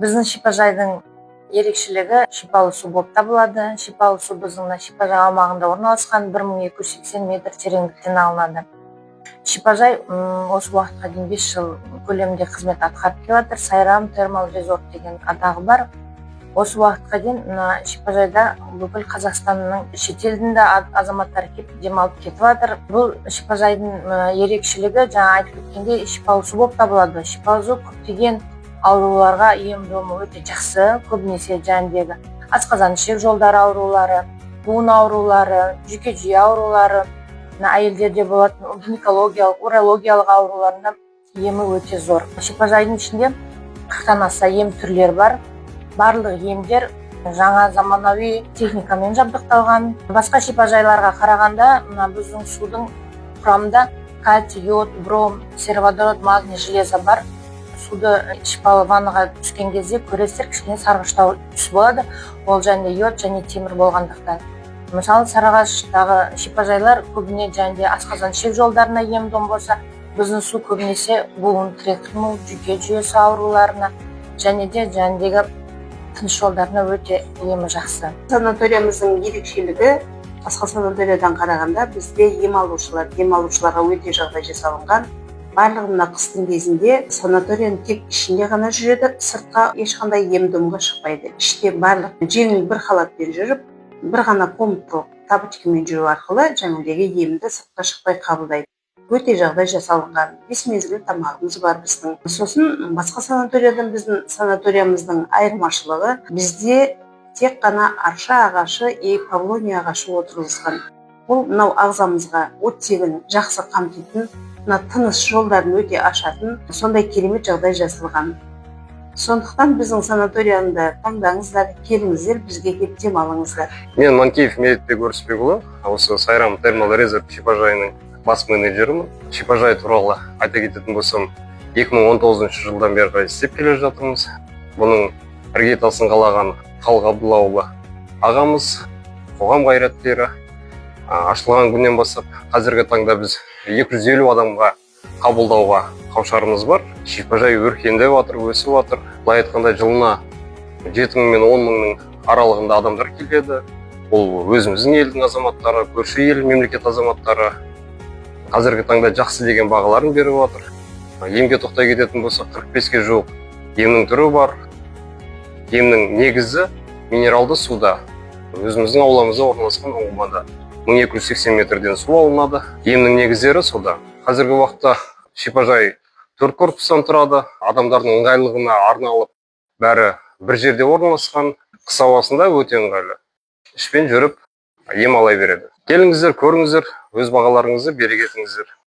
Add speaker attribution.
Speaker 1: Біздің шипажайдың ерекшелігі шипалы су болып табылады. Шипалы су біздің шипажай аумағында орналасқан 1280 метр тереңдіктен алынады. Шипажай осы уақытқа дейін 5 жыл көлемінде қызмет атқарып келе жатыр. Сайрам термал резорт деген атағы бар. Осы уақытқа дейін шипажайда бүкіл Қазақстанның шетелдің де азаматтары келіп демалып кетіп жатыр. Бұл шипажайдың ерекшелігі жаңа айтып кеткендей шипалы су болып табылады. Шипалы су көптеген ауруларға ем-домы өте жақсы. Көбінесе жаңағы асқазан ішек жолдары аурулары, буын аурулары, жүйке аурулары, әйелдерде болатын гинекологиялық, урологиялық ауруларында емі өте зор. Шипажайдың ішінде 40-тан аса ем түрлері бар. Барлық емдер жаңа заманауи техникамен жабдықталған. Басқа шипажайларға қарағанда біздің судың құрамында кальций, йод, бром, сероводород, магний, железо бар. Суды шипалы ваннаға түскен кезде көресіздер, кішкене сарғыштау түс болады. Ол және йод және темір болғандықтан. Мысалы, Сарыағаштағы шипажайлар көбіне және асқазан ішек жолдарына ем-дом болса, біздің су көбінесе буын, тірек қимыл, жүйке жүйесі ауруларына және де жаңағы тыныс жолдарына өте емі жақсы.
Speaker 2: Санаториямыздың ерекшелігі басқа санаториядан қарағанда бізде демалушыларға өте жағдай жасалынған. Барлығына қыстың кезінде санаторияның тек ішінде ғана жүреді, сыртқа ешқандай ем-домға шықпайды. Іште барлық жеңіл бір халатпен жүріп, бір ғана комнаталық тапочкамен жүру арқылы жаңағыдегі емді сыртқа шықпай қабылдайды. Өте жағдай жасалынған. 5 мезгіл тамағымыз бар біздің. Сосын басқа санаториядан біздің санаториямыздың айырмашылығы, бізде тек қана арша ағашы, павлония ағашы отырғызылған. Бұл мынау ағзамызға оттегін жақсы қамтитын, тыныс жолдарын өте ашатын, сондай керемет жағдай жасалған. Сондықтан біздің санаторияны таңдаңыздар, келіңіздер, бізге келіп демалыңыздар.
Speaker 3: Мен Манкеев Медетбек Өрісбекұлы, осы Сайрам термал резорт шипажайының бас менеджерімін. Шипажай туралы айта кететін болсам, 2019 жылдан бері істеп келе жатырмыз. Бұның іргетасын қалаған Халық Абдуллаұлы ағамыз, қоғам қайраткері. Ашылған күннен бастап қазіргі таңда біз 250 адамға қабылдауға қаушарымыз бар. Шипажай өркендеп жатыр, өсіп жатыр. Былай айтқанда жылына 7 мың мен 10 мыңның аралығында адамдар келеді. Ол өзіміздің елдің азаматтары, көрші ел, мемлекет азаматтары. Қазіргі таңда жақсы деген бағаларын беріп жатыр. Емге тоқтай кететін болсақ, 45-ге жуық емнің түрі бар. Емнің негізі минералды суда. Өзіміздің ауламызда орналасқан ұңғымада 1280 метрден су алынады. Емнің негіздері суда. Қазіргі уақытта шипажай 4 корпустан тұрады. Адамдардың ыңғайлығына арналып, бәрі бір жерде орналасқан. Қыс ауасында өте ыңғайлы. Ішпен жүріп ем ала береді. Келіңіздер, көріңіздер, өз бағаларыңызды бере кетіңіздер.